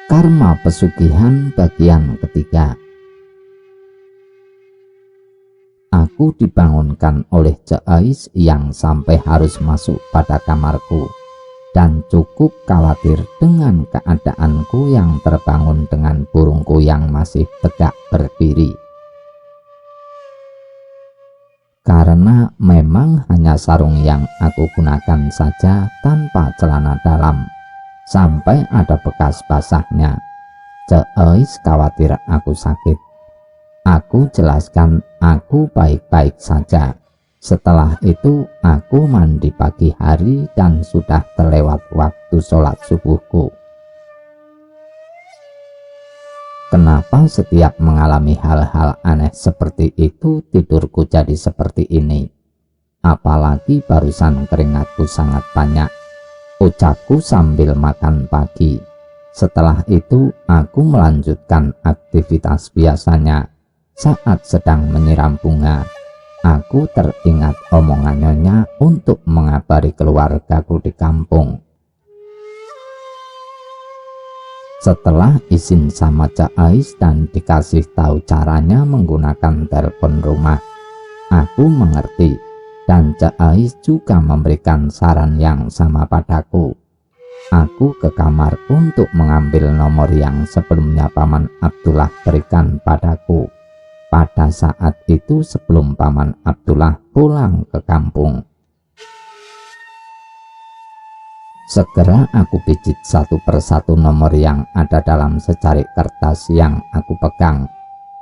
Karma pesugihan bagian ketiga. Aku dibangunkan oleh Cek Ais yang sampai harus masuk pada kamarku dan cukup khawatir dengan keadaanku yang terbangun dengan burungku yang masih tegak berdiri. Karena memang hanya sarung yang aku gunakan saja tanpa celana dalam, sampai ada bekas basahnya. Cek Ais khawatir aku sakit. Aku jelaskan aku baik-baik saja. Setelah itu aku mandi pagi hari dan sudah terlewat waktu sholat subuhku. Kenapa setiap mengalami hal-hal aneh seperti itu tidurku jadi seperti ini? Apalagi barusan keringatku sangat banyak, ucapku sambil makan pagi. Setelah itu aku melanjutkan aktivitas biasanya. Saat sedang menyiram bunga, aku teringat omongan Nyonya untuk mengabari keluargaku di kampung. Setelah izin sama Cek Ais dan dikasih tahu caranya menggunakan telepon rumah, aku mengerti dan Cek Ais juga memberikan saran yang sama padaku. Aku ke kamar untuk mengambil nomor yang sebelumnya Paman Abdullah berikan padaku. Pada saat itu sebelum Paman Abdullah pulang ke kampung. Segera aku pijit satu persatu nomor yang ada dalam secari kertas yang aku pegang.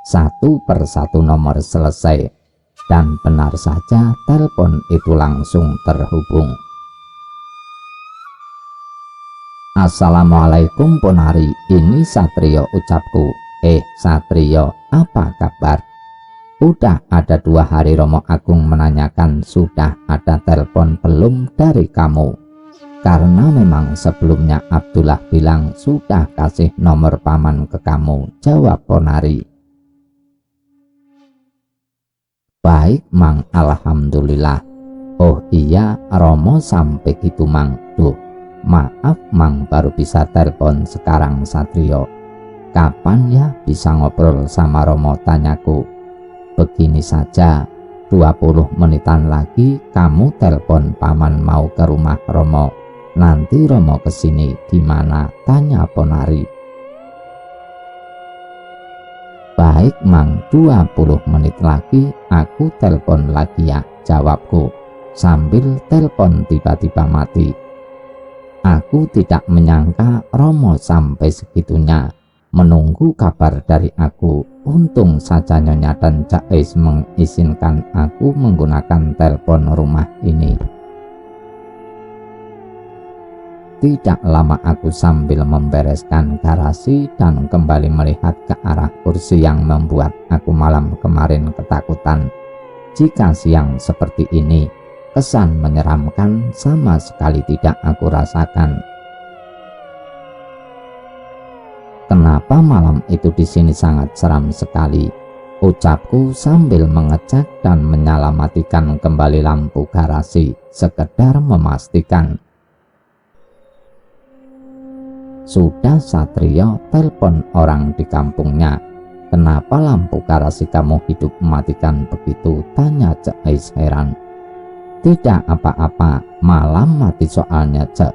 Satu persatu nomor selesai dan benar saja telepon itu langsung terhubung. Assalamualaikum Ponari, ini Satrio, ucapku. Satrio, apa kabar? Udah ada 2 hari Romo Agung menanyakan sudah ada telepon belum dari kamu. Karena memang sebelumnya Abdullah bilang sudah kasih nomor paman ke kamu, jawab Ponari. Baik Mang, alhamdulillah. Oh iya Romo sampai gitu Mang. Duh, maaf Mang baru bisa telepon sekarang Satrio. Kapan ya bisa ngobrol sama Romo, tanyaku. Begini saja, 20 menitan lagi kamu telepon paman mau ke rumah Romo. Nanti Romo kesini gimana, tanya Ponari. Baik Mang, 20 menit lagi aku telepon lagi ya, jawabku sambil telepon tiba-tiba mati. Aku tidak menyangka Romo sampai segitunya menunggu kabar dari aku. Untung saja Nyonya dan Cek Ais mengizinkan aku menggunakan telepon rumah ini. Tidak lama aku sambil membereskan garasi dan kembali melihat ke arah kursi yang membuat aku malam kemarin ketakutan. Jika siang seperti ini, kesan menyeramkan sama sekali tidak aku rasakan. Kenapa malam itu di sini sangat seram sekali? Ucapku sambil mengecek dan menyalamatikan kembali lampu garasi, sekedar memastikan. Sudah Satrio telepon orang di kampungnya. Kenapa lampu garasi kamu hidup mematikan begitu? Tanya Cek Ais heran. Tidak apa-apa, malam mati soalnya Cek.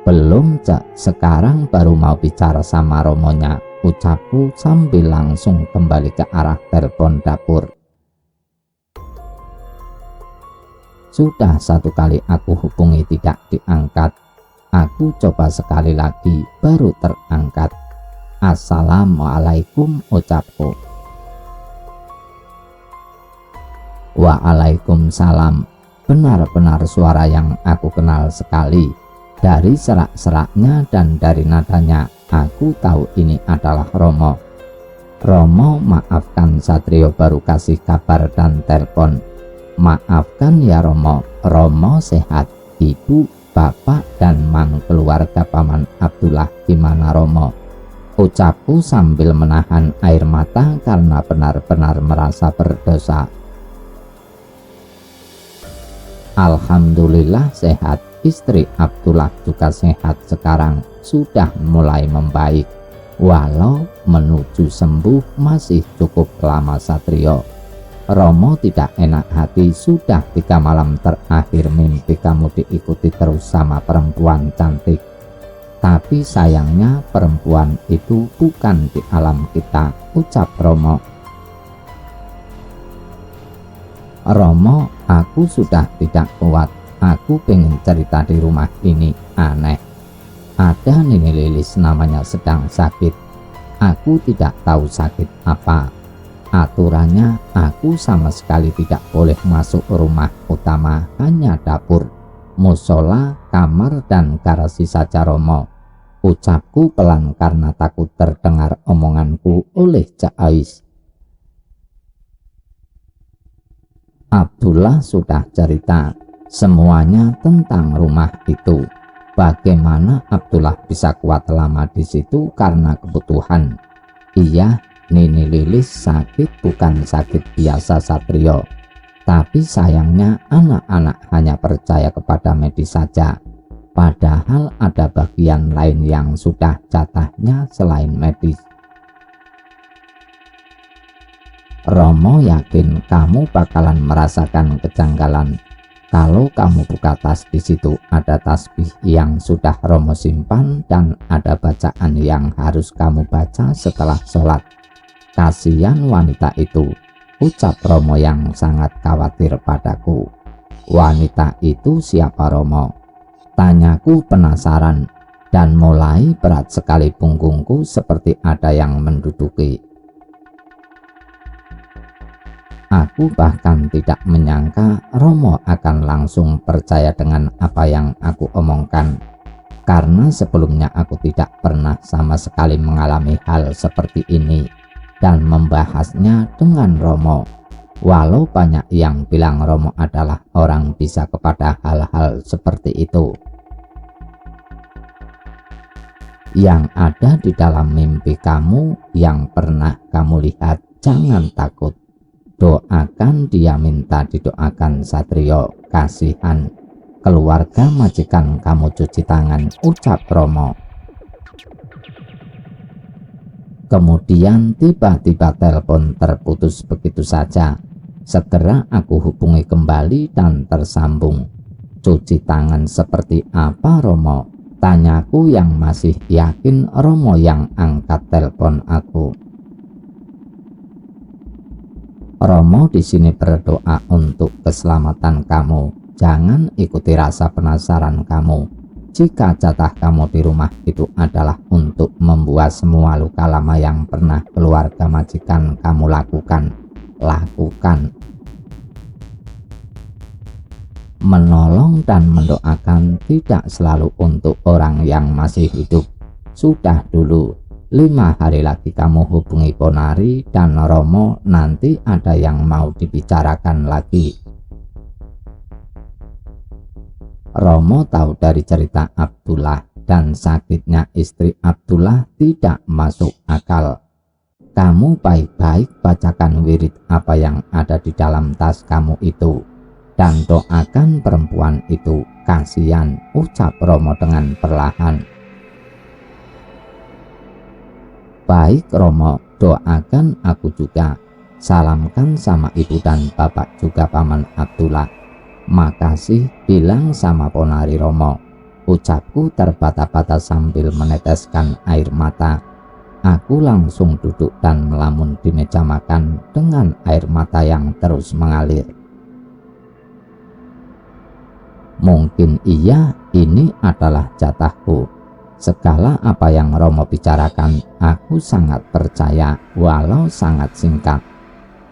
Belum Cek, sekarang baru mau bicara sama Romonya, ucapku sambil langsung kembali ke arah telepon dapur. Sudah 1 kali aku hubungi tidak diangkat. Aku coba sekali lagi baru terangkat. Assalamualaikum, ucapku. Waalaikumsalam. Benar-benar suara yang aku kenal sekali. Dari serak-seraknya dan dari nadanya, aku tahu ini adalah Romo. Romo, maafkan Satrio baru kasih kabar dan telepon. Maafkan ya Romo. Romo sehat. Ibu, bapak, dan Mang keluarga Paman Abdullah gimana Romo? Ucapku sambil menahan air mata karena benar-benar merasa berdosa. Alhamdulillah sehat. Istri Abdullah juga sehat sekarang, sudah mulai membaik. Walau menuju sembuh masih cukup lama Satrio. Romo tidak enak hati, sudah 3 malam terakhir mimpi kamu diikuti terus sama perempuan cantik. Tapi sayangnya perempuan itu bukan di alam kita, ucap Romo. Romo, aku sudah tidak kuat. Aku pengen cerita di rumah ini, aneh. Ada Nini Lilis namanya sedang sakit. Aku tidak tahu sakit apa. Aturannya aku sama sekali tidak boleh masuk rumah utama, hanya dapur, musola, kamar, dan garasi saja Romo. Ucapku pelan karena takut terdengar omonganku oleh Cak Ais. Abdullah sudah cerita semuanya tentang rumah itu. Bagaimana Abdullah bisa kuat lama di situ karena kebutuhan. Iya, Nini Lilis sakit bukan sakit biasa Satrio, tapi sayangnya anak-anak hanya percaya kepada medis saja, padahal ada bagian lain yang sudah jatahnya selain medis. Romo yakin kamu bakalan merasakan kejanggalan. Kalau kamu buka tas, di situ ada tasbih yang sudah Romo simpan dan ada bacaan yang harus kamu baca setelah sholat. Kasihan wanita itu, ucap Romo yang sangat khawatir padaku. Wanita itu siapa Romo? Tanyaku penasaran dan mulai berat sekali punggungku seperti ada yang menduduki. Aku bahkan tidak menyangka Romo akan langsung percaya dengan apa yang aku omongkan. Karena sebelumnya aku tidak pernah sama sekali mengalami hal seperti ini dan membahasnya dengan Romo. Walau banyak yang bilang Romo adalah orang bisa kepada hal-hal seperti itu. Yang ada di dalam mimpi kamu yang pernah kamu lihat, jangan takut. Doakan dia, minta didoakan Satrio. Kasihan keluarga majikan kamu cuci tangan, ucap Romo. Kemudian tiba-tiba telepon terputus begitu saja. Segera aku hubungi kembali dan tersambung. Cuci tangan seperti apa Romo? Tanyaku yang masih yakin Romo yang angkat telepon aku. Romo di sini berdoa untuk keselamatan kamu. Jangan ikuti rasa penasaran kamu. Jika jatah kamu di rumah itu adalah untuk membuat semua luka lama yang pernah keluarga majikan kamu lakukan, lakukan. Menolong dan mendoakan tidak selalu untuk orang yang masih hidup. Sudah dulu, 5 hari lagi kamu hubungi Ponari dan Romo, nanti ada yang mau dibicarakan lagi. Romo tahu dari cerita Abdullah dan sakitnya istri Abdullah tidak masuk akal. Kamu baik-baik bacakan wirid apa yang ada di dalam tas kamu itu dan doakan perempuan itu, kasihan, ucap Romo dengan perlahan. Baik Romo, doakan aku juga. Salamkan sama ibu dan bapak juga paman Abdullah. Makasih, bilang sama Ponari Romo. Ucapku terbata-bata sambil meneteskan air mata. Aku langsung duduk dan melamun di meja makan dengan air mata yang terus mengalir. Mungkin iya, ini adalah jatahku. Segala apa yang Romo bicarakan, aku sangat percaya walau sangat singkat.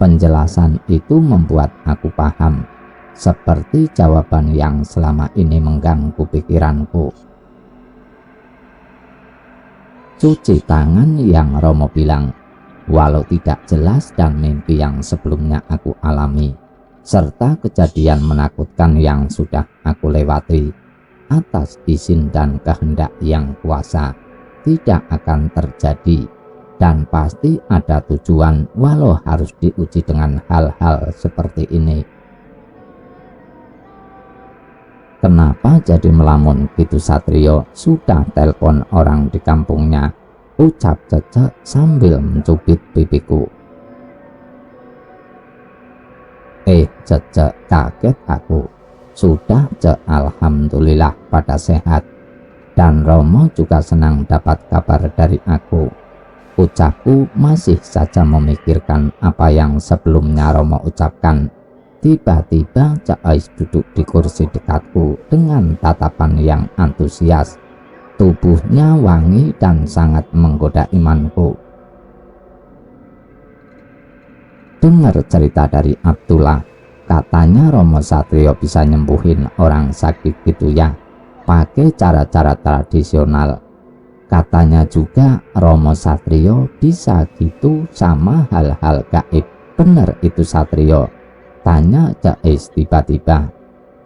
Penjelasan itu membuat aku paham. Seperti jawaban yang selama ini mengganggu pikiranku. Cuci tangan yang Romo bilang, walau tidak jelas dan mimpi yang sebelumnya aku alami, serta kejadian menakutkan yang sudah aku lewati, atas izin dan kehendak yang kuasa, tidak akan terjadi. Dan pasti ada tujuan walau harus diuji dengan hal-hal seperti ini. Kenapa jadi melamun gitu Satrio? Sudah telepon orang di kampungnya. ucap Cece sambil mencubit pipiku. Cece, kaget aku. Sudah, Cek, alhamdulillah pada sehat. Dan Romo juga senang dapat kabar dari aku. Ucapku masih saja memikirkan apa yang sebelumnya Romo ucapkan. Tiba-tiba Cak Ais duduk di kursi dekatku dengan tatapan yang antusias. Tubuhnya wangi dan sangat menggoda imanku. Dengar cerita dari Abdullah, katanya Romo Satrio bisa nyembuhin orang sakit gitu ya, pakai cara-cara tradisional. Katanya juga Romo Satrio bisa gitu sama hal-hal gaib. Bener itu Satrio? Tanya Cak Ais tiba-tiba.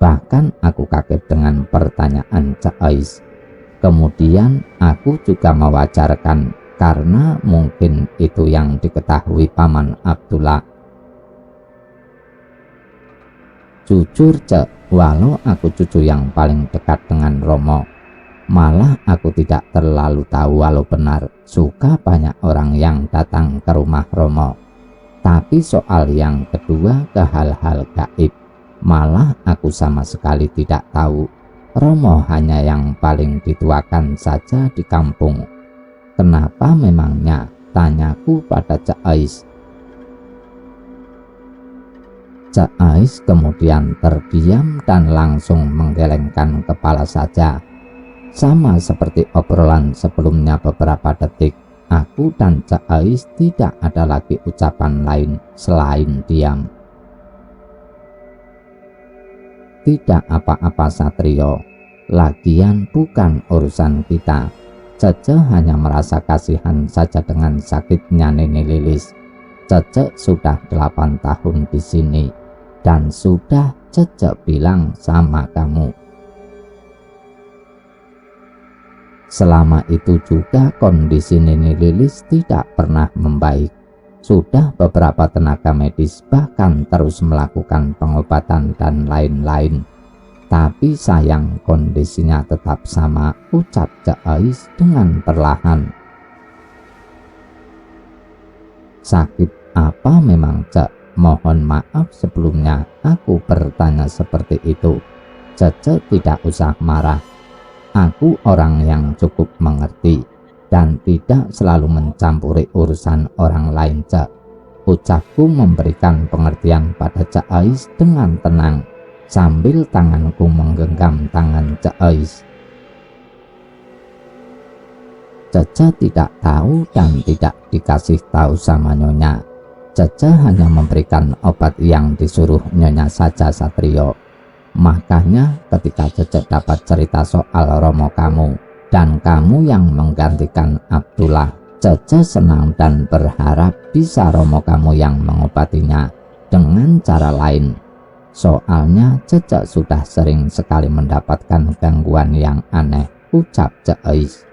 Bahkan aku kaget dengan pertanyaan Cak Ais. Kemudian aku juga mewajarkan karena mungkin itu yang diketahui Paman Abdullah. Jujur, Cek, walau aku cucu yang paling dekat dengan Romo, malah aku tidak terlalu tahu walau benar suka banyak orang yang datang ke rumah Romo. Tapi soal yang kedua, ke hal-hal gaib, malah aku sama sekali tidak tahu. Romo hanya yang paling dituakan saja di kampung. Kenapa memangnya? Tanyaku pada Cak Ais. Cak Ais kemudian terdiam dan langsung menggelengkan kepala saja. Sama seperti obrolan sebelumnya beberapa detik, aku dan Cak Ais tidak ada lagi ucapan lain selain diam. Tidak apa-apa Satrio, lagian bukan urusan kita. Cece hanya merasa kasihan saja dengan sakitnya Nini Lilis. Cece sudah 8 tahun di sini. Dan sudah Cece bilang sama kamu. Selama itu juga kondisi Nini Lilis tidak pernah membaik. Sudah beberapa tenaga medis bahkan terus melakukan pengobatan dan lain-lain. Tapi sayang kondisinya tetap sama, ucap Cak Ais dengan perlahan. Sakit apa memang, Cek? Mohon maaf sebelumnya aku bertanya seperti itu. Cece tidak usah marah. Aku orang yang cukup mengerti dan tidak selalu mencampuri urusan orang lain, Cek. Ucapku memberikan pengertian pada Cak Ais dengan tenang sambil tanganku menggenggam tangan Cak Ais. Cece tidak tahu dan tidak dikasih tahu sama Nyonya. Cece hanya memberikan obat yang disuruh Nyonya saja Satrio. Makanya ketika Cece dapat cerita soal Romo kamu dan kamu yang menggantikan Abdullah, Cece senang dan berharap bisa Romo kamu yang mengobatinya dengan cara lain. Soalnya Cece sudah sering sekali mendapatkan gangguan yang aneh, ucap Cak Ais.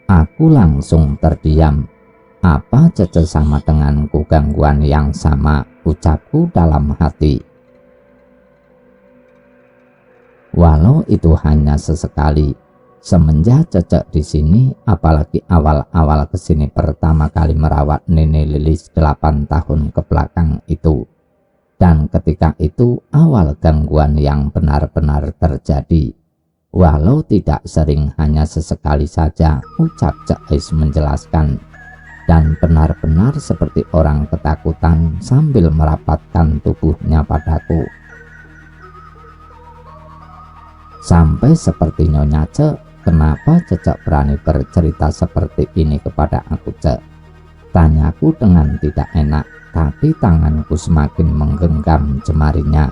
Aku langsung terdiam. Apa Cece sama denganku gangguan yang sama, ucapku dalam hati. Walau itu hanya sesekali, semenjak Cece di sini, apalagi awal-awal kesini pertama kali merawat Nini Lilis 8 tahun ke belakang itu. Dan ketika itu awal gangguan yang benar-benar terjadi. Walau tidak sering, hanya sesekali saja, ucap Cak Ais menjelaskan. Dan benar-benar seperti orang ketakutan sambil merapatkan tubuhnya padaku. Sampai seperti Nyonya, Cek, kenapa Cece berani bercerita seperti ini kepada aku, Cek? Tanyaku dengan tidak enak, tapi tanganku semakin menggenggam jemarinya.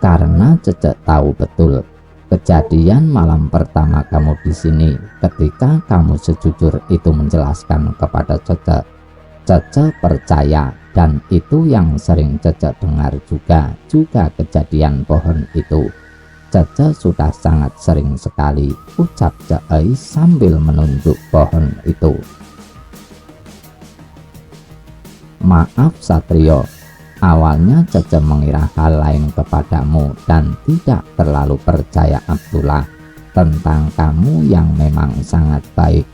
Karena Cece tahu betul kejadian malam pertama kamu di sini ketika kamu sejujur itu menjelaskan kepada Cece. Cece percaya dan itu yang sering Cece dengar juga kejadian pohon itu. Cece sudah sangat sering sekali, ucap Cak Ais sambil menunjuk pohon itu. Maaf Satrio, Awalnya Cece mengira hal lain kepadamu dan tidak terlalu percaya Abdullah tentang kamu yang memang sangat baik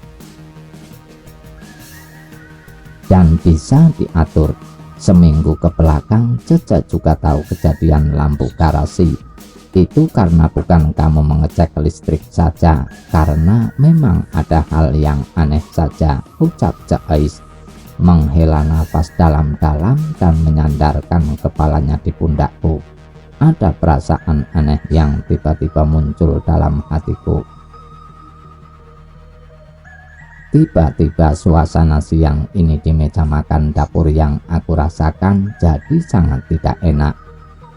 dan bisa diatur. Seminggu ke belakang Cece juga tahu kejadian lampu garasi itu karena bukan kamu mengecek listrik saja, karena memang ada hal yang aneh saja, ucap Cek Ais menghela nafas dalam-dalam dan menyandarkan kepalanya di pundakku. Ada perasaan aneh yang tiba-tiba muncul dalam hatiku. Tiba-tiba suasana siang ini di meja makan dapur yang aku rasakan jadi sangat tidak enak.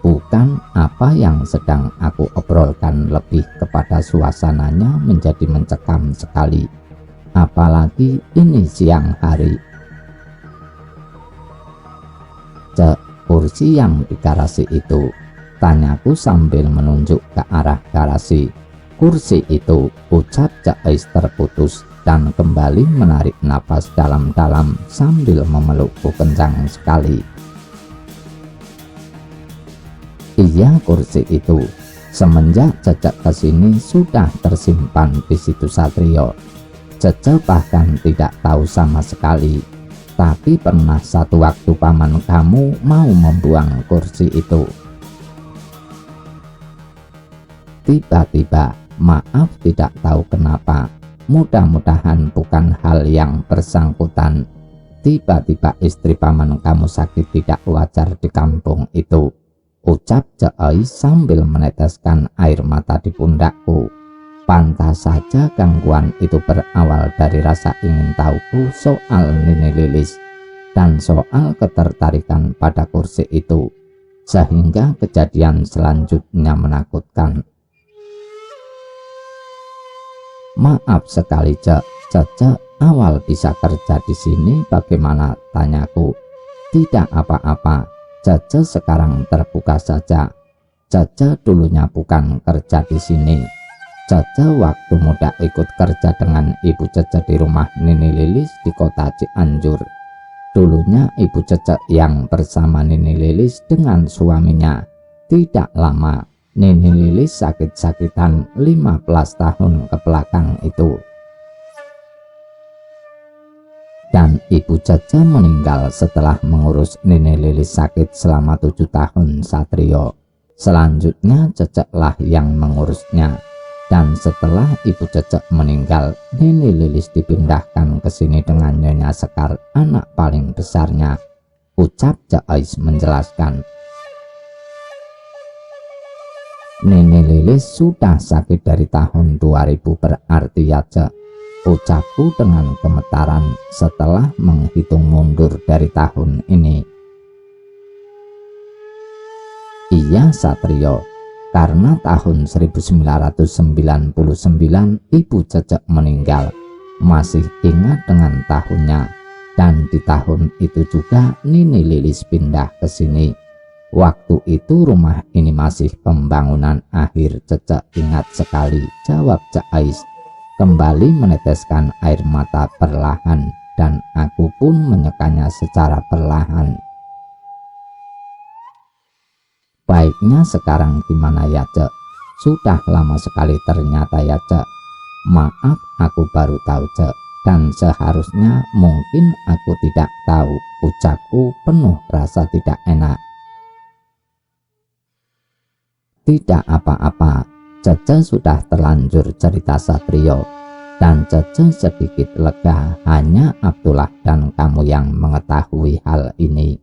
Bukan apa yang sedang aku obrolkan, lebih kepada suasananya menjadi mencekam sekali. Apalagi ini siang hari. Cek, kursi yang di garasi itu, tanyaku sambil menunjuk ke arah garasi. Kursi itu, ucap Cek Ais terputus dan kembali menarik napas dalam-dalam sambil memelukku kencang sekali. Iya, kursi itu. Semenjak Cece kesini sudah tersimpan di situ Satrio. Cece bahkan tidak tahu sama sekali. Tapi pernah satu waktu paman kamu mau membuang kursi itu. Tiba-tiba, maaf tidak tahu kenapa, mudah-mudahan bukan hal yang bersangkutan. Tiba-tiba istri paman kamu sakit tidak wajar di kampung itu, ucap Cek Ais sambil meneteskan air mata di pundakku. Pantas saja gangguan itu berawal dari rasa ingin tahuku soal Nini Lilis dan soal ketertarikan pada kursi itu, sehingga kejadian selanjutnya menakutkan. Maaf sekali Cek, Cece awal bisa kerja di sini bagaimana, tanyaku. Tidak apa-apa, Cece sekarang terbuka saja. Cece dulunya bukan kerja di sini. Cece waktu muda ikut kerja dengan ibu Cece di rumah Nini Lilis di kota Cianjur. Dulunya ibu Cece yang bersama Nini Lilis dengan suaminya. Tidak lama Nini Lilis sakit-sakitan 15 tahun ke belakang itu. Dan ibu Cece meninggal setelah mengurus Nini Lilis sakit selama 7 tahun Satrio. Selanjutnya Cece lah yang mengurusnya. Dan setelah ibu Cece meninggal, Nini Lilis dipindahkan ke sini dengan Nyonya Sekar, anak paling besarnya, ucap Cek Ais menjelaskan. Nini Lilis sudah sakit dari tahun 2000 berarti ya Cek, ucapku dengan gemetaran setelah menghitung mundur dari tahun ini. Iya Satrio, karena tahun 1999 ibu Cece meninggal, masih ingat dengan tahunnya, dan di tahun itu juga Nini Lilis pindah ke sini. Waktu itu rumah ini masih pembangunan akhir. Cece ingat sekali, jawab Cek Ais, kembali meneteskan air mata perlahan, dan aku pun menyekanya secara perlahan. Baiknya sekarang gimana ya Cek? Sudah lama sekali ternyata ya Cek. Maaf aku baru tahu Cek, dan seharusnya mungkin aku tidak tahu, ucapku penuh rasa tidak enak. Tidak apa-apa, Cece sudah terlanjur cerita Satrio, dan Cece sedikit lega, hanya Abdullah dan kamu yang mengetahui hal ini.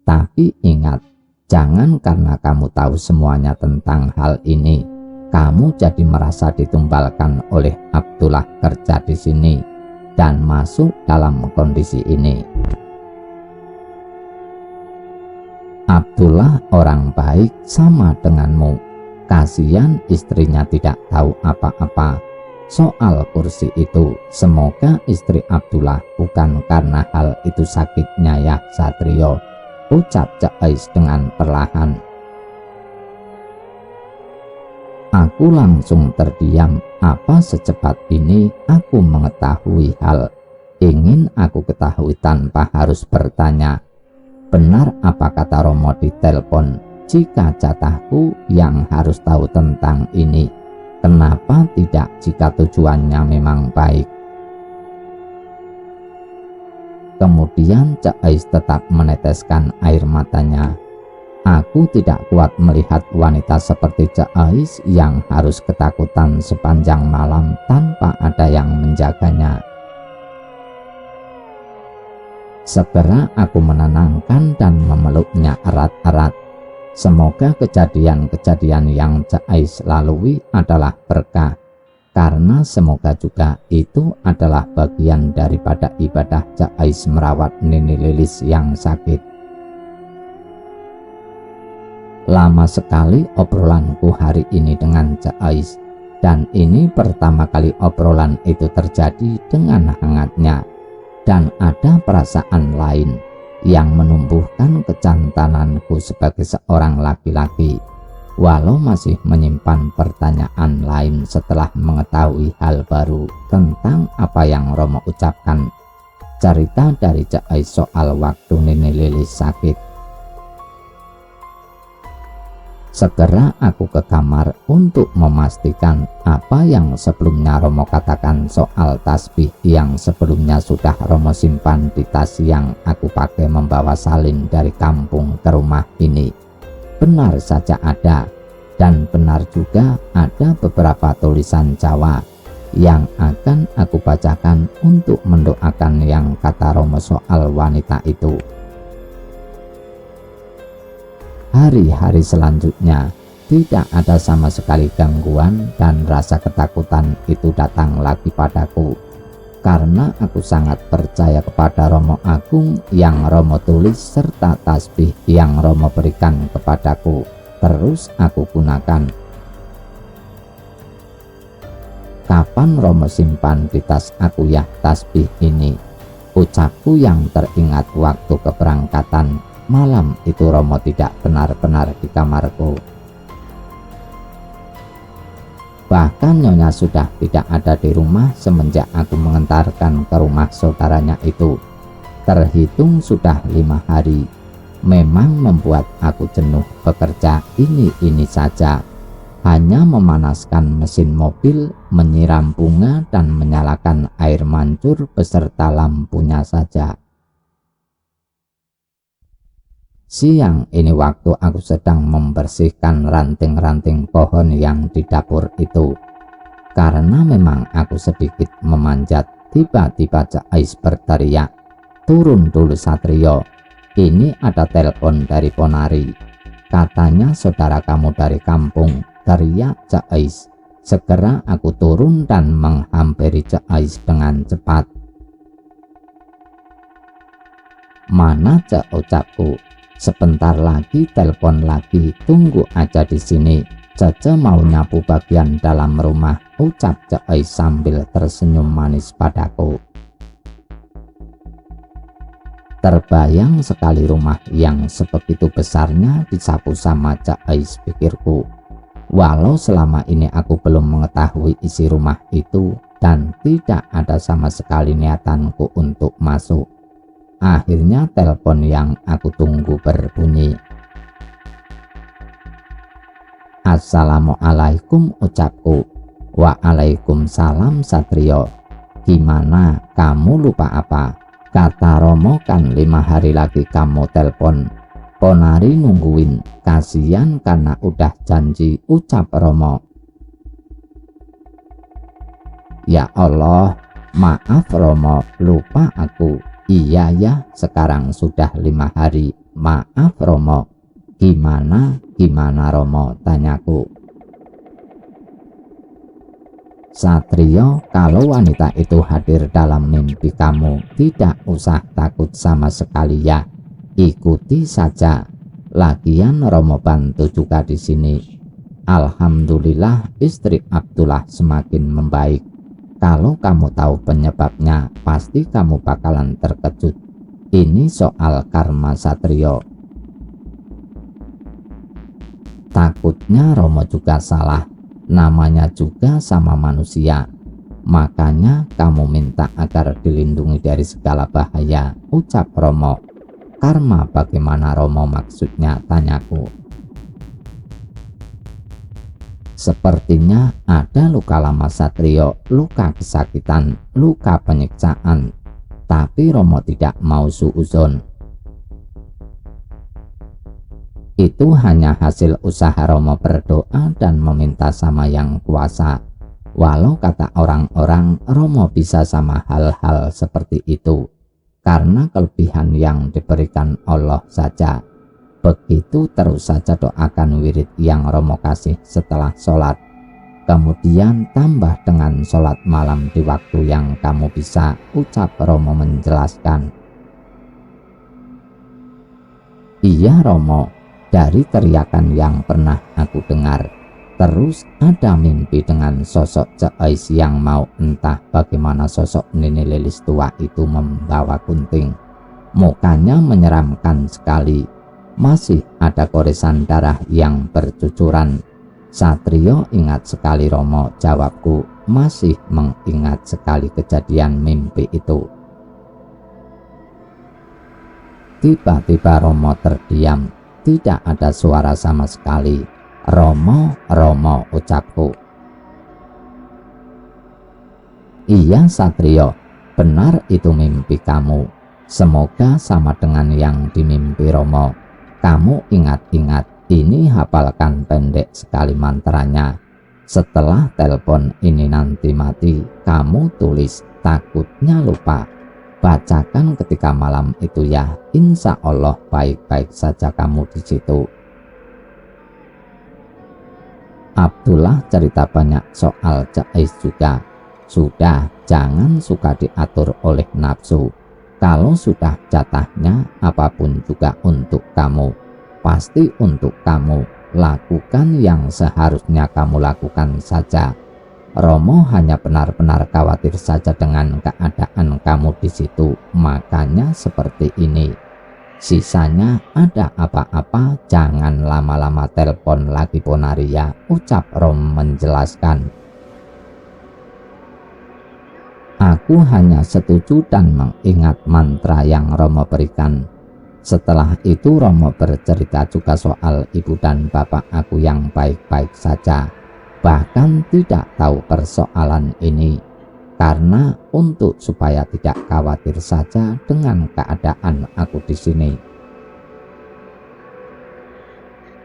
Tapi ingat, jangan karena kamu tahu semuanya tentang hal ini, kamu jadi merasa ditumbalkan oleh Abdullah kerja di sini dan masuk dalam kondisi ini. Abdullah orang baik sama denganmu. Kasihan istrinya tidak tahu apa-apa soal kursi itu. Semoga istri Abdullah bukan karena hal itu sakitnya ya Satrio, ucap Cek Ais dengan perlahan. Aku langsung terdiam. Apa secepat ini aku mengetahui hal ingin aku ketahui tanpa harus bertanya? Benar apa kata Romo di telepon, jika jatahku yang harus tahu tentang ini, kenapa tidak jika tujuannya memang baik? Kemudian Cak Ais tetap meneteskan air matanya. Aku tidak kuat melihat wanita seperti Cak Ais yang harus ketakutan sepanjang malam tanpa ada yang menjaganya. Segera aku menenangkan dan memeluknya erat-erat. Semoga kejadian-kejadian yang Cak Ais lalui adalah berkah, karena semoga juga itu adalah bagian daripada ibadah Cak Ais merawat Nini Lilis yang sakit. Lama sekali obrolanku hari ini dengan Cak Ais, dan ini pertama kali obrolan itu terjadi dengan hangatnya, dan ada perasaan lain yang menumbuhkan kejantananku sebagai seorang laki-laki, walau masih menyimpan pertanyaan lain setelah mengetahui hal baru tentang apa yang Romo ucapkan. Cerita dari Cak Ais soal waktu Nini Lilis sakit. Segera aku ke kamar untuk memastikan apa yang sebelumnya Romo katakan soal tasbih yang sebelumnya sudah Romo simpan di tas yang aku pakai membawa salin dari kampung ke rumah ini. Benar saja ada, dan benar juga ada beberapa tulisan Jawa yang akan aku bacakan untuk mendoakan yang kata Romo soal wanita itu. Hari-hari selanjutnya tidak ada sama sekali gangguan, dan rasa ketakutan itu datang lagi padaku karena aku sangat percaya kepada Romo Agung yang Romo tulis serta tasbih yang Romo berikan kepadaku terus aku gunakan. Kapan Romo simpan di tas aku ya tasbih ini? Ucapku yang teringat waktu keberangkatan. Malam itu Romo tidak benar-benar di kamarku. Bahkan Nyonya sudah tidak ada di rumah semenjak aku mengantarkan ke rumah saudaranya itu. Terhitung sudah 5 hari. Memang membuat aku jenuh bekerja ini saja. Hanya memanaskan mesin mobil, menyiram bunga, dan menyalakan air mancur beserta lampunya saja. Siang ini waktu aku sedang membersihkan ranting-ranting pohon yang di dapur itu. Karena memang aku sedikit memanjat, tiba-tiba Cak Ais berteriak, "Turun dulu Satrio, ini ada telepon dari Ponari. Katanya saudara kamu dari kampung," teriak Cak Ais. Segera aku turun dan menghampiri Cak Ais dengan cepat. "Mana Cak?" ucapku. "Sebentar lagi telepon lagi, tunggu aja di sini. Cece mau nyapu bagian dalam rumah," ucap Cak Ais sambil tersenyum manis padaku. Terbayang sekali rumah yang sebegitu besarnya disapu sama Cak Ais, pikirku. Walau selama ini aku belum mengetahui isi rumah itu dan tidak ada sama sekali niatanku untuk masuk. Akhirnya telepon yang aku tunggu berbunyi. "Assalamualaikum," ucapku. "Waalaikumsalam Satrio. Gimana, kamu lupa apa? Kata Romo kan 5 hari lagi kamu telepon. Ponari nungguin, kasihan karena udah janji," ucap Romo. "Ya Allah, maaf Romo, lupa aku. Iya ya, sekarang sudah 5 hari. Maaf Romo." Gimana Romo?" tanyaku. "Satrio, kalau wanita itu hadir dalam mimpi kamu, tidak usah takut sama sekali ya. Ikuti saja. Lagian Romo bantu juga di sini. Alhamdulillah istri Abdullah semakin membaik. Kalau kamu tahu penyebabnya, pasti kamu bakalan terkejut. Ini soal karma Satrio." Takutnya Romo juga salah. Namanya juga sama manusia. Makanya kamu minta agar dilindungi dari segala bahaya, ucap Romo. Karma bagaimana Romo maksudnya, tanyaku. Sepertinya ada luka lama Satrio, luka kesakitan, luka penyiksaan, tapi Romo tidak mau suuzon. Itu hanya hasil usaha Romo berdoa dan meminta sama Yang Kuasa. Walau kata orang-orang Romo bisa sama hal-hal seperti itu karena kelebihan yang diberikan Allah saja. Begitu terus saja doakan wirid yang Romo kasih setelah sholat. Kemudian tambah dengan sholat malam di waktu yang kamu bisa, ucap Romo menjelaskan. Iya Romo, dari teriakan yang pernah aku dengar, terus ada mimpi dengan sosok Cek Ais yang mau entah bagaimana sosok Nini Lilis tua itu membawa gunting. Mukanya menyeramkan sekali. Masih ada goresan darah yang bercucuran. Satrio ingat sekali Romo, jawabku, masih mengingat sekali kejadian mimpi itu. Tiba-tiba Romo terdiam, tidak ada suara sama sekali. Romo, Romo, ucapku. Iya Satrio, benar itu mimpi kamu. Semoga sama dengan yang dimimpi Romo. Kamu ingat-ingat, ini hafalkan pendek sekali mantranya. Setelah telepon ini nanti mati, kamu tulis, takutnya lupa. Bacakan ketika malam itu ya, insya Allah baik-baik saja kamu di situ. Abdullah cerita banyak soal Cek Ais juga. Sudah, jangan suka diatur oleh nafsu. Kalau sudah jatahnya, apapun juga untuk kamu, pasti untuk kamu. Lakukan yang seharusnya kamu lakukan saja. Romo hanya benar-benar khawatir saja dengan keadaan kamu di situ, makanya seperti ini. Sisanya ada apa-apa jangan lama-lama telepon lagi Ponaria, ucap Rom menjelaskan. Aku hanya setuju dan mengingat mantra yang Romo berikan. Setelah itu Romo bercerita juga soal ibu dan bapak aku yang baik-baik saja, bahkan tidak tahu persoalan ini, karena untuk supaya tidak khawatir saja dengan keadaan aku di sini.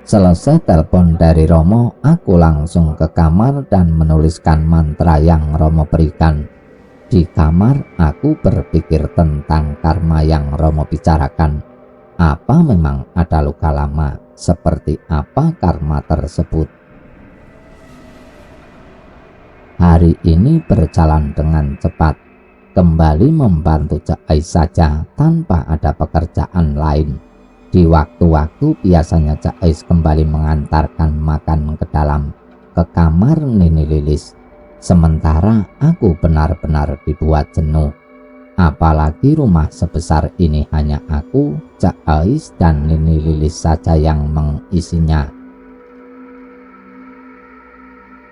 Selesai telepon dari Romo, aku langsung ke kamar dan menuliskan mantra yang Romo berikan. Di kamar aku berpikir tentang karma yang Romo bicarakan. Apa memang ada luka lama? Seperti apa karma tersebut? Hari ini berjalan dengan cepat. Kembali membantu Cek Ais saja tanpa ada pekerjaan lain. Di waktu-waktu biasanya Cek Ais kembali mengantarkan makan ke dalam, ke kamar Nini Lilis. Sementara aku benar-benar dibuat jenuh. Apalagi rumah sebesar ini hanya aku, Cek Ais dan Nini Lilis saja yang mengisinya.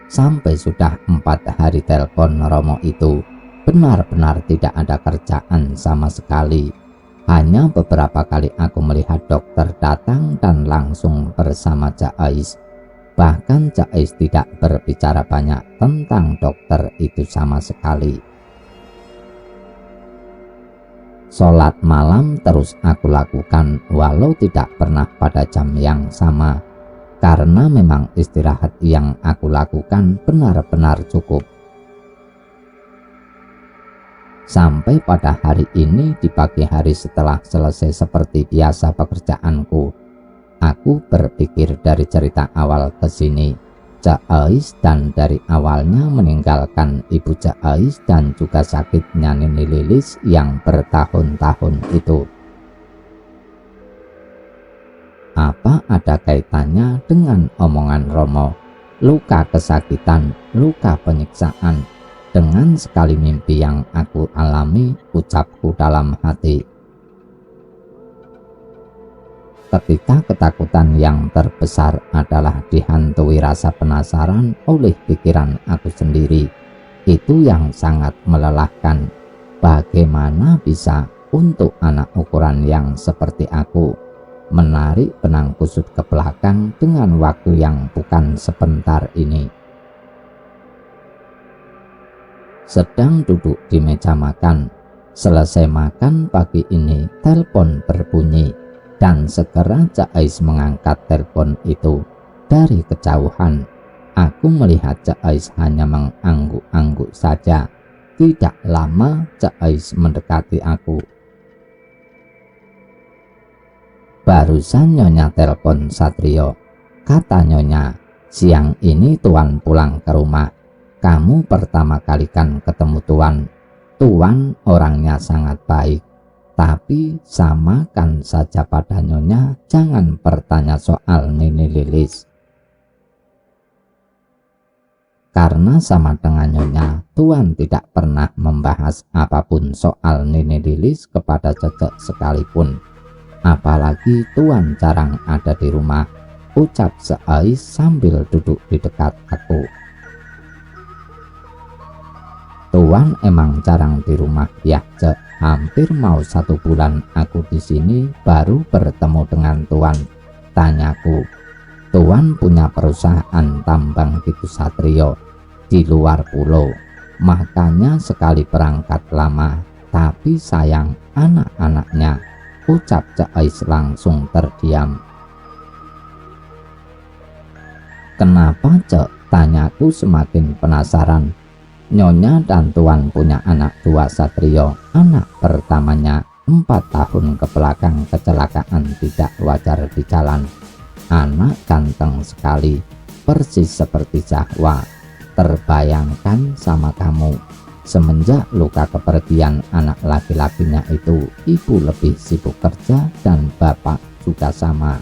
Sampai sudah 4 hari telepon Romo itu, benar-benar tidak ada kerjaan sama sekali. Hanya beberapa kali aku melihat dokter datang dan langsung bersama Cek Ais. Bahkan Cek Ais tidak berbicara banyak tentang dokter itu sama sekali. Sholat malam terus aku lakukan walau tidak pernah pada jam yang sama, karena memang istirahat yang aku lakukan benar-benar cukup. Sampai pada hari ini di pagi hari setelah selesai seperti biasa pekerjaanku, aku berpikir dari cerita awal ke sini, Cek Ais dan dari awalnya meninggalkan ibu Cek Ais dan juga sakitnya Nini Lilis yang bertahun-tahun itu. Apa ada kaitannya dengan omongan Romo? Luka kesakitan, luka penyiksaan, dengan sekali mimpi yang aku alami, ucapku dalam hati. Ketika ketakutan yang terbesar adalah dihantui rasa penasaran oleh pikiran aku sendiri, itu yang sangat melelahkan. Bagaimana bisa untuk anak ukuran yang seperti aku. Menarik benang kusut ke belakang dengan waktu yang bukan sebentar ini. Sedang duduk di meja makan. Selesai makan pagi ini, telepon berbunyi dan segera Cak Ais mengangkat telepon itu. Dari kejauhan, aku melihat Cak Ais hanya mengangguk-angguk saja. Tidak lama Cak Ais mendekati aku. Barusan Nyonya telepon Satrio. Kata Nyonya, siang ini Tuan pulang ke rumah. Kamu pertama kali kan ketemu Tuan. Tuan orangnya sangat baik. Tapi samakan saja pada Nyonya, jangan bertanya soal Nini Lilis. Karena sama dengan Nyonya, Tuan tidak pernah membahas apapun soal Nini Lilis kepada Cecek sekalipun. Apalagi Tuan jarang ada di rumah, ucap Ais sambil duduk di dekat aku. Tuan emang jarang di rumah ya, Cek. Hampir mau 1 bulan aku di sini baru bertemu dengan Tuan. Tanyaku. Tuan punya perusahaan tambang di Satrio di luar pulau. Makanya sekali berangkat lama. Tapi sayang anak-anaknya, ucap Cak Ais langsung terdiam. Kenapa, Cek? Tanyaku semakin penasaran. Nyonya dan Tuan punya anak 2 Satrio. Anak pertamanya 4 tahun kebelakang kecelakaan tidak wajar di jalan. Anak ganteng sekali, persis seperti Zahwa. Terbayangkan sama kamu, semenjak luka kepergian anak laki-lakinya itu, ibu lebih sibuk kerja dan bapak juga sama.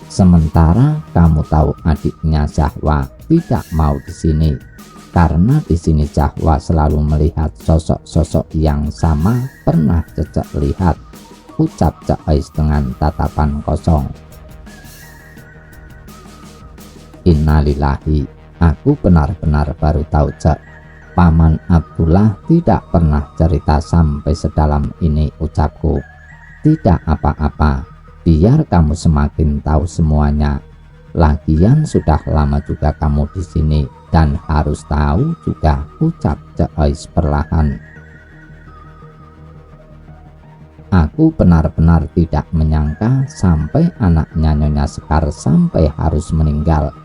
Sementara kamu tahu adiknya Zahwa tidak mau di sini, karena di sini Zahwa selalu melihat sosok-sosok yang sama pernah Cecek lihat, ucap Cak Ais dengan tatapan kosong. Innalillahi, aku benar-benar baru tahu, Cek. Paman Abdullah tidak pernah cerita sampai sedalam ini, ucapku. Tidak apa-apa, biar kamu semakin tahu semuanya. Lagian sudah lama juga kamu di sini dan harus tahu juga, ucap Cak Ais perlahan. Aku benar-benar tidak menyangka sampai anaknya Nyonya Sekar sampai harus meninggal.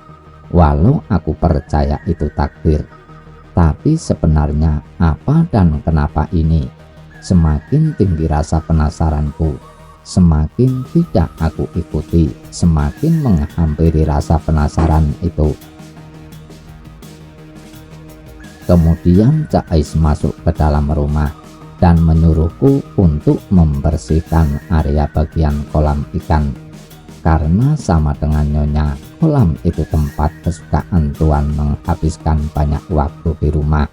Walau aku percaya itu takdir, tapi sebenarnya apa dan kenapa ini? Semakin tinggi rasa penasaranku. Semakin tidak aku ikuti, semakin menghampiri rasa penasaran itu. Kemudian Cak Ais masuk ke dalam rumah dan menyuruhku untuk membersihkan area bagian kolam ikan. Karena sama dengan Nyonya, kolam itu tempat kesukaan Tuan menghabiskan banyak waktu di rumah.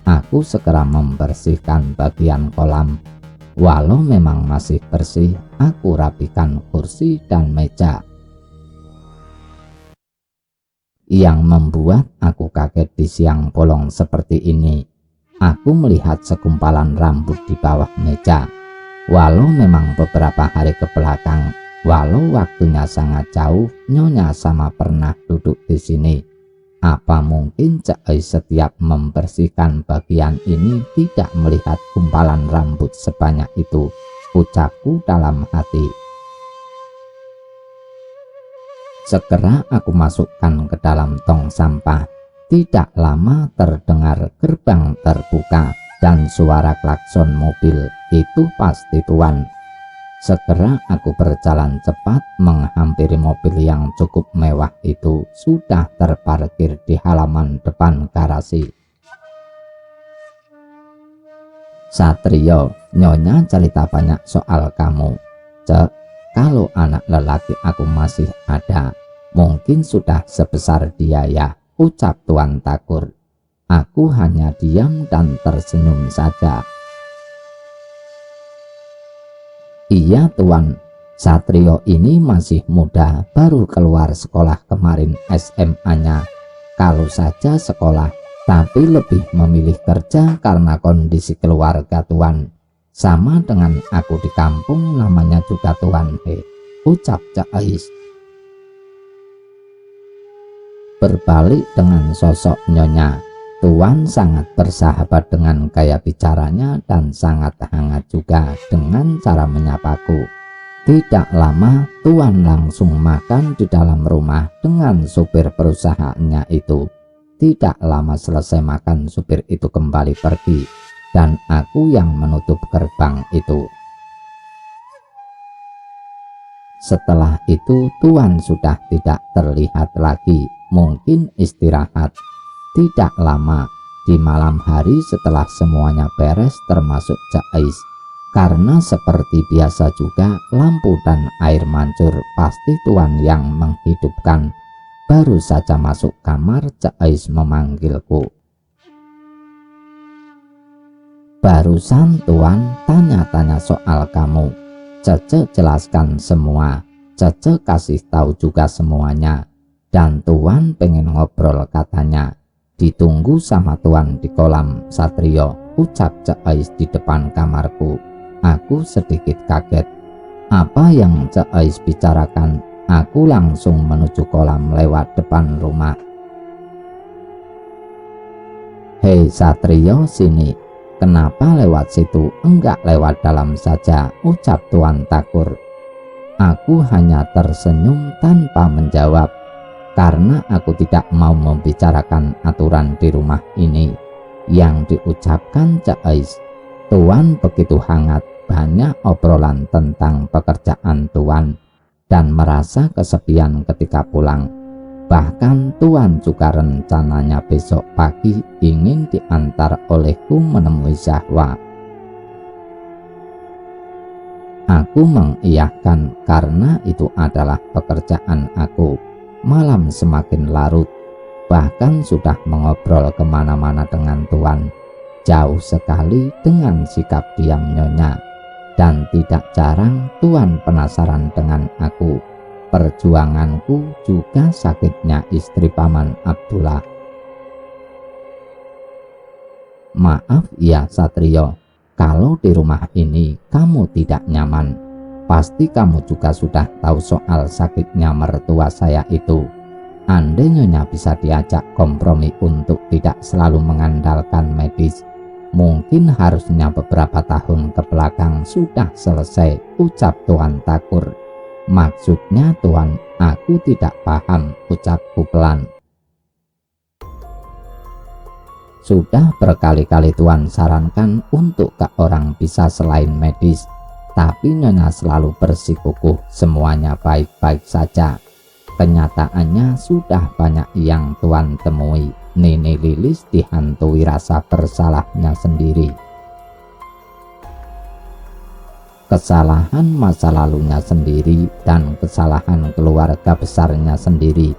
Aku segera membersihkan bagian kolam. Walau memang masih bersih, aku rapikan kursi dan meja. Yang membuat aku kaget di siang bolong seperti ini, aku melihat segumpalan rambut di bawah meja. Walau memang beberapa hari ke belakang, walau waktunya sangat jauh, Nyonya sama pernah duduk di sini. Apa mungkin Cak Ais setiap membersihkan bagian ini tidak melihat gumpalan rambut sebanyak itu, ucapku dalam hati. Segera aku masukkan ke dalam tong sampah. Tidak lama terdengar gerbang terbuka dan suara klakson mobil. Itu pasti Tuan. Segera aku berjalan cepat menghampiri mobil yang cukup mewah itu, sudah terparkir di halaman depan garasi. Satrio, Nyonya cerita banyak soal kamu. Cek, kalau anak lelaki aku masih ada, mungkin sudah sebesar dia ya, ucap Tuan Takur. Aku hanya diam dan tersenyum saja. Iya Tuan, Satrio ini masih muda, baru keluar sekolah kemarin SMA-nya. Kalau saja sekolah, tapi lebih memilih kerja karena kondisi keluarga Tuan. Sama dengan aku di kampung, namanya juga Tuan he, ucap Cak Ais. Berbalik dengan sosok Nyonya, Tuan sangat bersahabat dengan gaya bicaranya dan sangat hangat juga dengan cara menyapaku. Tidak lama Tuan langsung makan di dalam rumah dengan supir perusahaannya itu. Tidak lama selesai makan, supir itu kembali pergi dan aku yang menutup gerbang itu. Setelah itu Tuan sudah tidak terlihat lagi, mungkin istirahat. Tidak lama, di malam hari setelah semuanya beres termasuk Cak Ais, karena seperti biasa juga lampu dan air mancur pasti Tuan yang menghidupkan. Baru saja masuk kamar, Cak Ais memanggilku. Barusan Tuan tanya-tanya soal kamu. Cece jelaskan semua, Cece kasih tahu juga semuanya. Dan Tuan pengen ngobrol katanya. Ditunggu sama Tuan di kolam Satrio, ucap Cak Ais di depan kamarku. Aku sedikit kaget. Apa yang Cak Ais bicarakan? Aku langsung menuju kolam lewat depan rumah. Hei Satrio, sini. Kenapa lewat situ? Enggak lewat dalam saja, ucap Tuan Takur. Aku hanya tersenyum tanpa menjawab, karena aku tidak mau membicarakan aturan di rumah ini. Yang diucapkan Cak Ais, Tuan begitu hangat, banyak obrolan tentang pekerjaan Tuan, dan merasa kesepian ketika pulang. Bahkan Tuan juga rencananya besok pagi ingin diantar olehku menemui Zahwa. Aku mengiyahkan karena itu adalah pekerjaan aku. Malam semakin larut, bahkan sudah mengobrol kemana-mana dengan Tuan. Jauh sekali dengan sikap diam Nyonya. Dan tidak jarang Tuan penasaran dengan aku, perjuanganku, juga sakitnya istri Paman Abdullah. Maaf ya Satrio, kalau di rumah ini kamu tidak nyaman. Pasti kamu juga sudah tahu soal sakitnya mertua saya itu. Andai Nyonya bisa diajak kompromi untuk tidak selalu mengandalkan medis, mungkin harusnya beberapa tahun ke belakang sudah selesai, ucap Tuan Takur. Maksudnya Tuan, aku tidak paham, ucapku pelan. Sudah berkali-kali Tuan sarankan untuk ke orang bisa selain medis, tapi Nyonya selalu bersikukuh semuanya baik-baik saja. Kenyataannya sudah banyak yang Tuan temui. Nini Lilis dihantui rasa bersalahnya sendiri. Kesalahan masa lalunya sendiri dan kesalahan keluarga besarnya sendiri.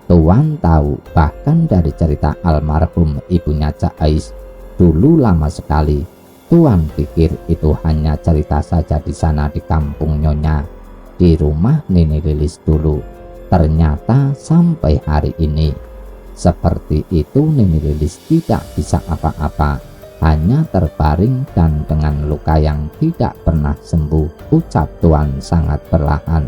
Tuan tahu bahkan dari cerita almarhum ibunya Cak Ais. Dulu lama sekali Tuan pikir itu hanya cerita saja di sana di kampung Nyonya, di rumah Nini Lilis dulu. Ternyata sampai hari ini seperti itu Nini Lilis tidak bisa apa-apa, hanya terbaring dan dengan luka yang tidak pernah sembuh, ucap Tuan sangat perlahan.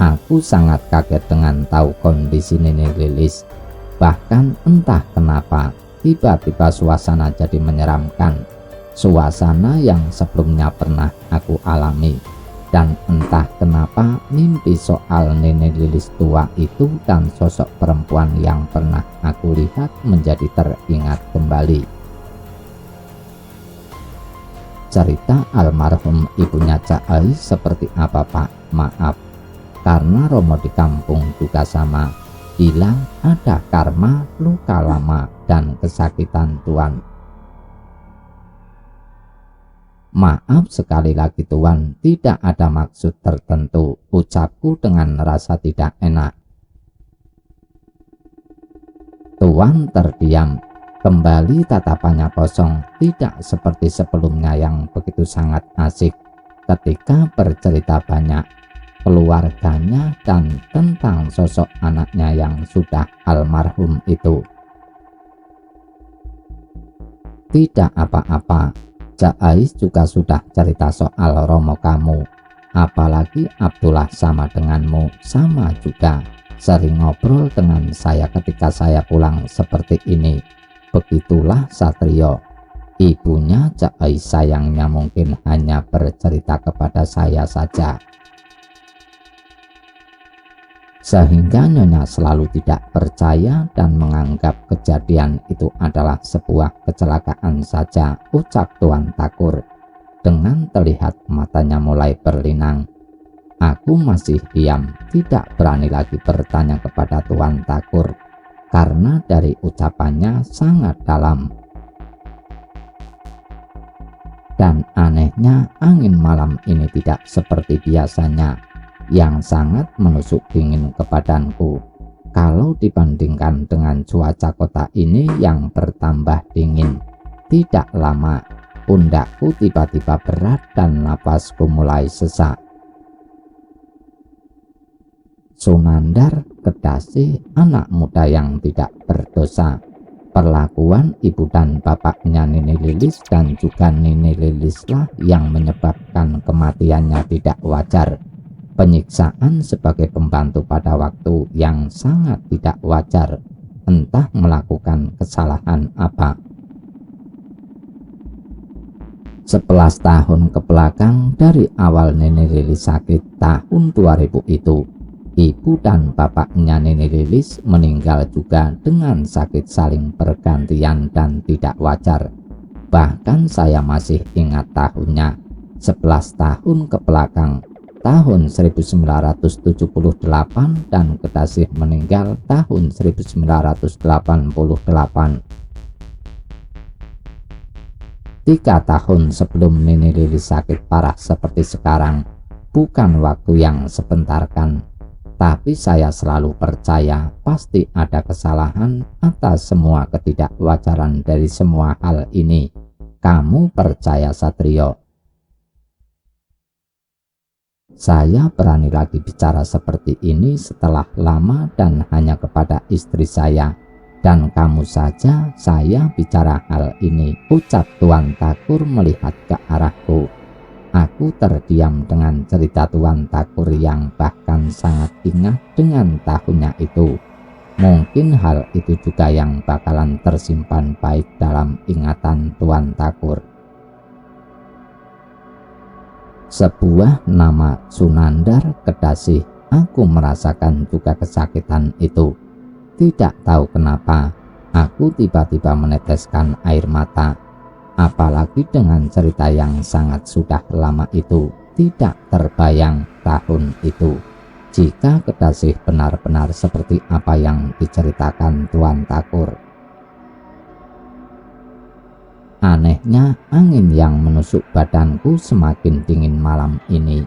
Aku sangat kaget dengan tahu kondisi Nini Lilis. Bahkan entah kenapa tiba-tiba suasana jadi menyeramkan, suasana yang sebelumnya pernah aku alami. Dan entah kenapa mimpi soal Nenek Lilis tua itu dan sosok perempuan yang pernah aku lihat menjadi teringat kembali. Cerita almarhum ibunya Cak Ais seperti apa Pak? Maaf, karena Romo di kampung juga sama. Bilang ada karma, luka lama, dan kesakitan Tuan. Maaf sekali lagi Tuan, tidak ada maksud tertentu, ucapku dengan rasa tidak enak. Tuan terdiam, kembali tatapannya kosong, tidak seperti sebelumnya yang begitu sangat asik ketika bercerita banyak. keluarganya, dan tentang sosok anaknya yang sudah almarhum itu. Tidak apa-apa, Cak Ais juga sudah cerita soal Romo kamu. Apalagi Abdullah sama denganmu, sama juga. Sering ngobrol dengan saya ketika saya pulang seperti ini. Begitulah Satrio. Ibunya Cak Ais sayangnya mungkin hanya bercerita kepada saya saja, sehingga Nyonya selalu tidak percaya dan menganggap kejadian itu adalah sebuah kecelakaan saja, ucap Tuan Takur dengan terlihat matanya mulai berlinang. Aku masih diam, tidak berani lagi bertanya kepada Tuan Takur karena dari ucapannya sangat dalam. Dan anehnya angin malam ini tidak seperti biasanya yang sangat menusuk dingin ke badanku. Kalau dibandingkan dengan cuaca kota ini yang bertambah dingin, tidak lama pundakku tiba-tiba berat dan napasku mulai sesak. Sunandar, Kedasi, anak muda yang tidak berdosa. Perlakuan ibu dan bapaknya Nini Lilis dan juga Nini Lilislah yang menyebabkan kematiannya tidak wajar. Penyiksaan sebagai pembantu pada waktu yang sangat tidak wajar, entah melakukan kesalahan apa. 11 tahun ke belakang dari awal Nini Lilis sakit tahun 2000 itu, ibu dan bapaknya Nini Lilis meninggal juga dengan sakit saling bergantian dan tidak wajar. Bahkan saya masih ingat tahunnya, 11 tahun ke belakang, tahun 1978, dan Kedasih meninggal tahun 1988. 3 tahun sebelum Nini Lilis sakit parah seperti sekarang, bukan waktu yang sebentar kan. Tapi saya selalu percaya pasti ada kesalahan atas semua ketidakwajaran dari semua hal ini. Kamu percaya, Satrio? Saya berani lagi bicara seperti ini setelah lama dan hanya kepada istri saya. Dan kamu saja saya bicara hal ini, ucap Tuan Takur melihat ke arahku. Aku terdiam dengan cerita Tuan Takur yang bahkan sangat ingat dengan tahunnya itu. Mungkin hal itu juga yang bakalan tersimpan baik dalam ingatan Tuan Takur. Sebuah nama Sunandar, Kedasih, aku merasakan juga kesakitan itu. Tidak tahu kenapa, aku tiba-tiba meneteskan air mata. Apalagi dengan cerita yang sangat sudah lama itu, tidak terbayang tahun itu. Jika Kedasih benar-benar seperti apa yang diceritakan Tuan Takur. Anehnya, angin yang menusuk badanku semakin dingin malam ini,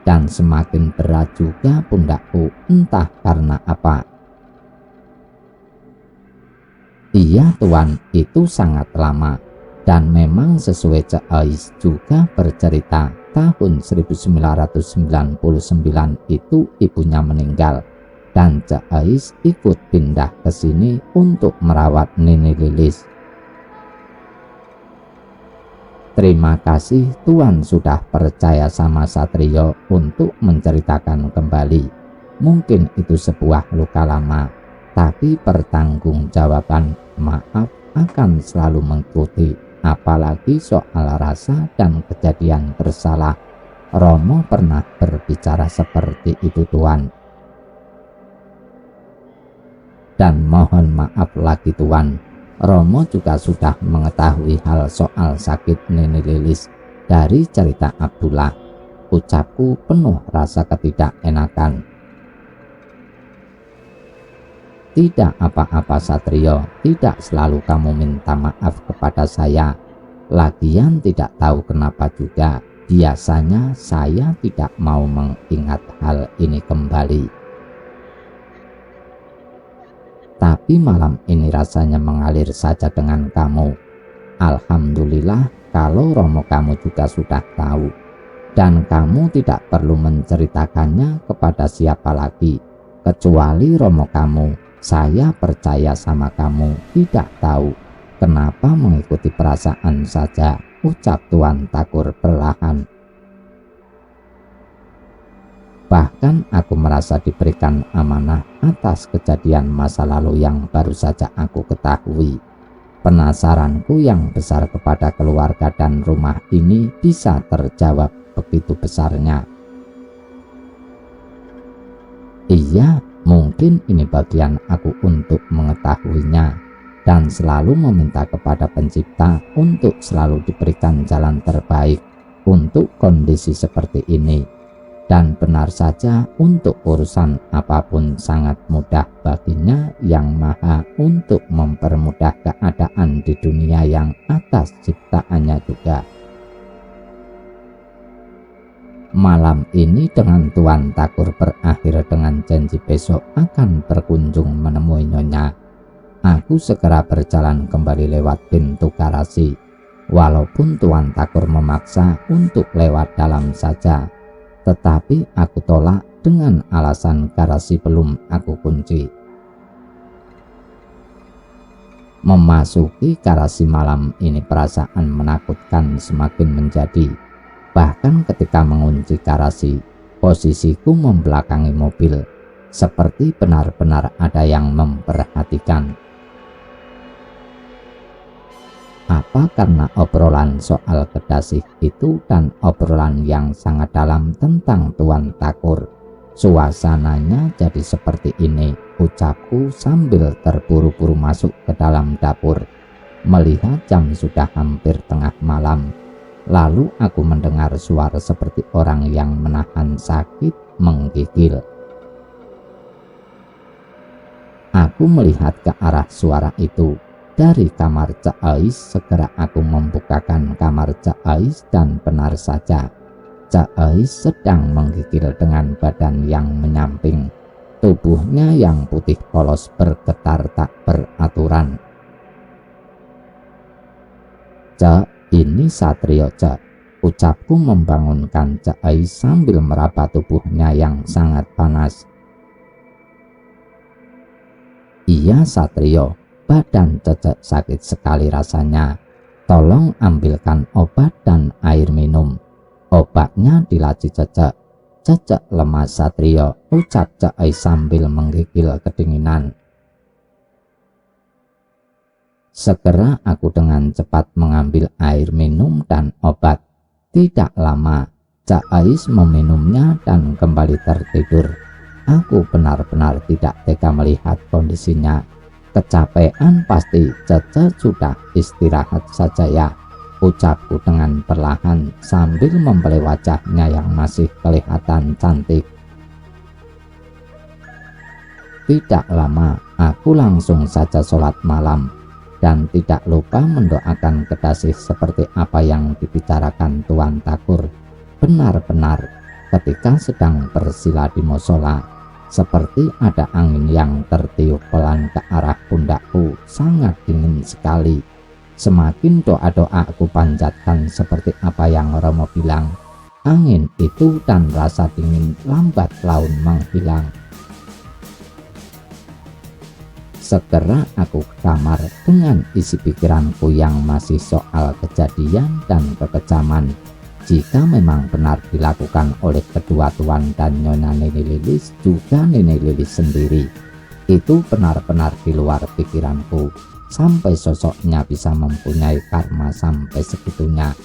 dan semakin berat juga pundakku, entah karena apa. Iya Tuan, itu sangat lama, dan memang sesuai Cak Ais juga bercerita, tahun 1999 itu ibunya meninggal, dan Cak Ais ikut pindah ke sini untuk merawat Nini Lilis. Terima kasih Tuan sudah percaya sama Satrio untuk menceritakan kembali. Mungkin itu sebuah luka lama, tapi pertanggungjawaban maaf akan selalu mengikuti, apalagi soal rasa dan kejadian bersalah. Romo pernah berbicara seperti itu Tuan. Dan mohon maaf lagi Tuan, Romo juga sudah mengetahui hal soal sakit Nini Lilis dari cerita Abdullah. Ucapku penuh rasa ketidakenakan. Tidak apa-apa Satrio, tidak selalu kamu minta maaf kepada saya. Lagian tidak tahu kenapa juga, biasanya saya tidak mau mengingat hal ini kembali. Tapi malam ini rasanya mengalir saja dengan kamu. Alhamdulillah kalau Romo kamu juga sudah tahu. dan kamu tidak perlu menceritakannya kepada siapa lagi kecuali Romo kamu. Saya percaya sama kamu, tidak tahu kenapa mengikuti perasaan saja, ucap Tuan Thakur perlahan. Bahkan aku merasa diberikan amanah atas kejadian masa lalu yang baru saja aku ketahui. Penasaranku yang besar kepada keluarga dan rumah ini bisa terjawab begitu besarnya. Iya, mungkin ini bagian aku untuk mengetahuinya dan selalu meminta kepada Pencipta untuk selalu diberikan jalan terbaik untuk kondisi seperti ini. Dan benar saja, untuk urusan apapun sangat mudah baginya Yang Maha untuk mempermudah keadaan di dunia yang atas ciptaannya juga. Malam ini dengan Tuan Thakur berakhir dengan janji besok akan berkunjung menemui Nyonya. Aku segera berjalan kembali lewat pintu garasi, walaupun Tuan Thakur memaksa untuk lewat dalam saja. Tetapi aku tolak dengan alasan garasi belum aku kunci. Memasuki garasi malam ini perasaan menakutkan semakin menjadi. Bahkan ketika mengunci garasi, posisiku membelakangi mobil, seperti benar-benar ada yang memperhatikan. Apa karena obrolan soal kedasih itu dan obrolan yang sangat dalam tentang Tuan Thakur, suasananya jadi seperti ini, ucapku sambil terburu-buru masuk ke dalam dapur. Melihat jam sudah hampir tengah malam, lalu aku mendengar suara seperti orang yang menahan sakit menggigil. Aku melihat ke arah suara itu. Dari kamar Cak Ais, segera aku membukakan kamar Cak Ais dan benar saja, Cak Ais sedang menggigil dengan badan yang menyamping. Tubuhnya yang putih polos bergetar tak beraturan. "Cak, ini Satrio, Cak," ucapku membangunkan Cak Ais sambil meraba tubuhnya yang sangat panas. "Iya Satrio, badan Cecek sakit sekali rasanya. Tolong ambilkan obat dan air minum. Obatnya di laci Cecek." "Cecek lemah Satrio," ucap Cak Ais sambil menggigil kedinginan. Segera aku dengan cepat mengambil air minum dan obat. Tidak lama, Cak Ais meminumnya dan kembali tertidur. Aku benar-benar tidak tega melihat kondisinya. "Kecapean pasti, Cecek sudah istirahat saja ya," ucapku dengan perlahan sambil membelai wajahnya yang masih kelihatan cantik. Tidak lama, aku langsung saja sholat malam dan tidak lupa mendoakan kedasih seperti apa yang dibicarakan Tuan Thakur. Benar-benar ketika sedang bersila di musola, seperti ada angin yang tertiup pelan ke arah pundakku, sangat dingin sekali. Semakin doa-doa aku panjatkan seperti apa yang Romo bilang, angin itu dan rasa dingin lambat laun menghilang. Segera aku ke kamar dengan isi pikiranku yang masih soal kejadian dan kekejaman. Jika memang benar dilakukan oleh kedua Tuan dan Nyonya Nini Lilis, juga Nini Lilis sendiri, itu benar-benar di luar pikiranku. Sampai sosoknya bisa mempunyai karma sampai segitunya,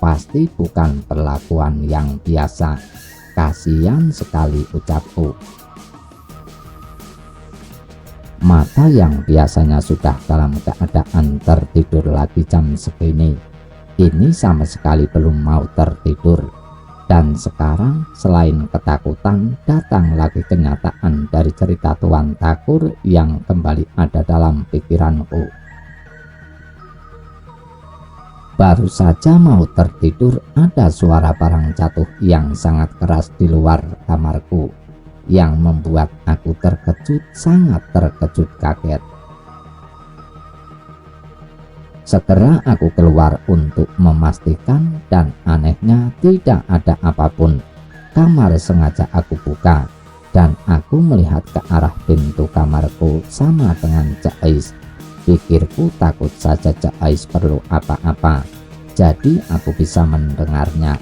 pasti bukan perlakuan yang biasa. Kasihan sekali, ucapku. Mata yang biasanya sudah dalam keadaan tertidur lagi jam segini, ini sama sekali belum mau tertidur. Dan sekarang selain ketakutan, datang lagi kenyataan dari cerita Tuan Thakur yang kembali ada dalam pikiranku. Baru saja mau tertidur, ada suara barang jatuh yang sangat keras di luar kamarku, yang membuat aku terkejut, sangat terkejut kaget. Segera aku keluar untuk memastikan, dan anehnya tidak ada apapun. Kamar sengaja aku buka dan aku melihat ke arah pintu kamarku sama dengan Cek Ais. Pikirku takut saja Cek Ais perlu apa-apa, jadi aku bisa mendengarnya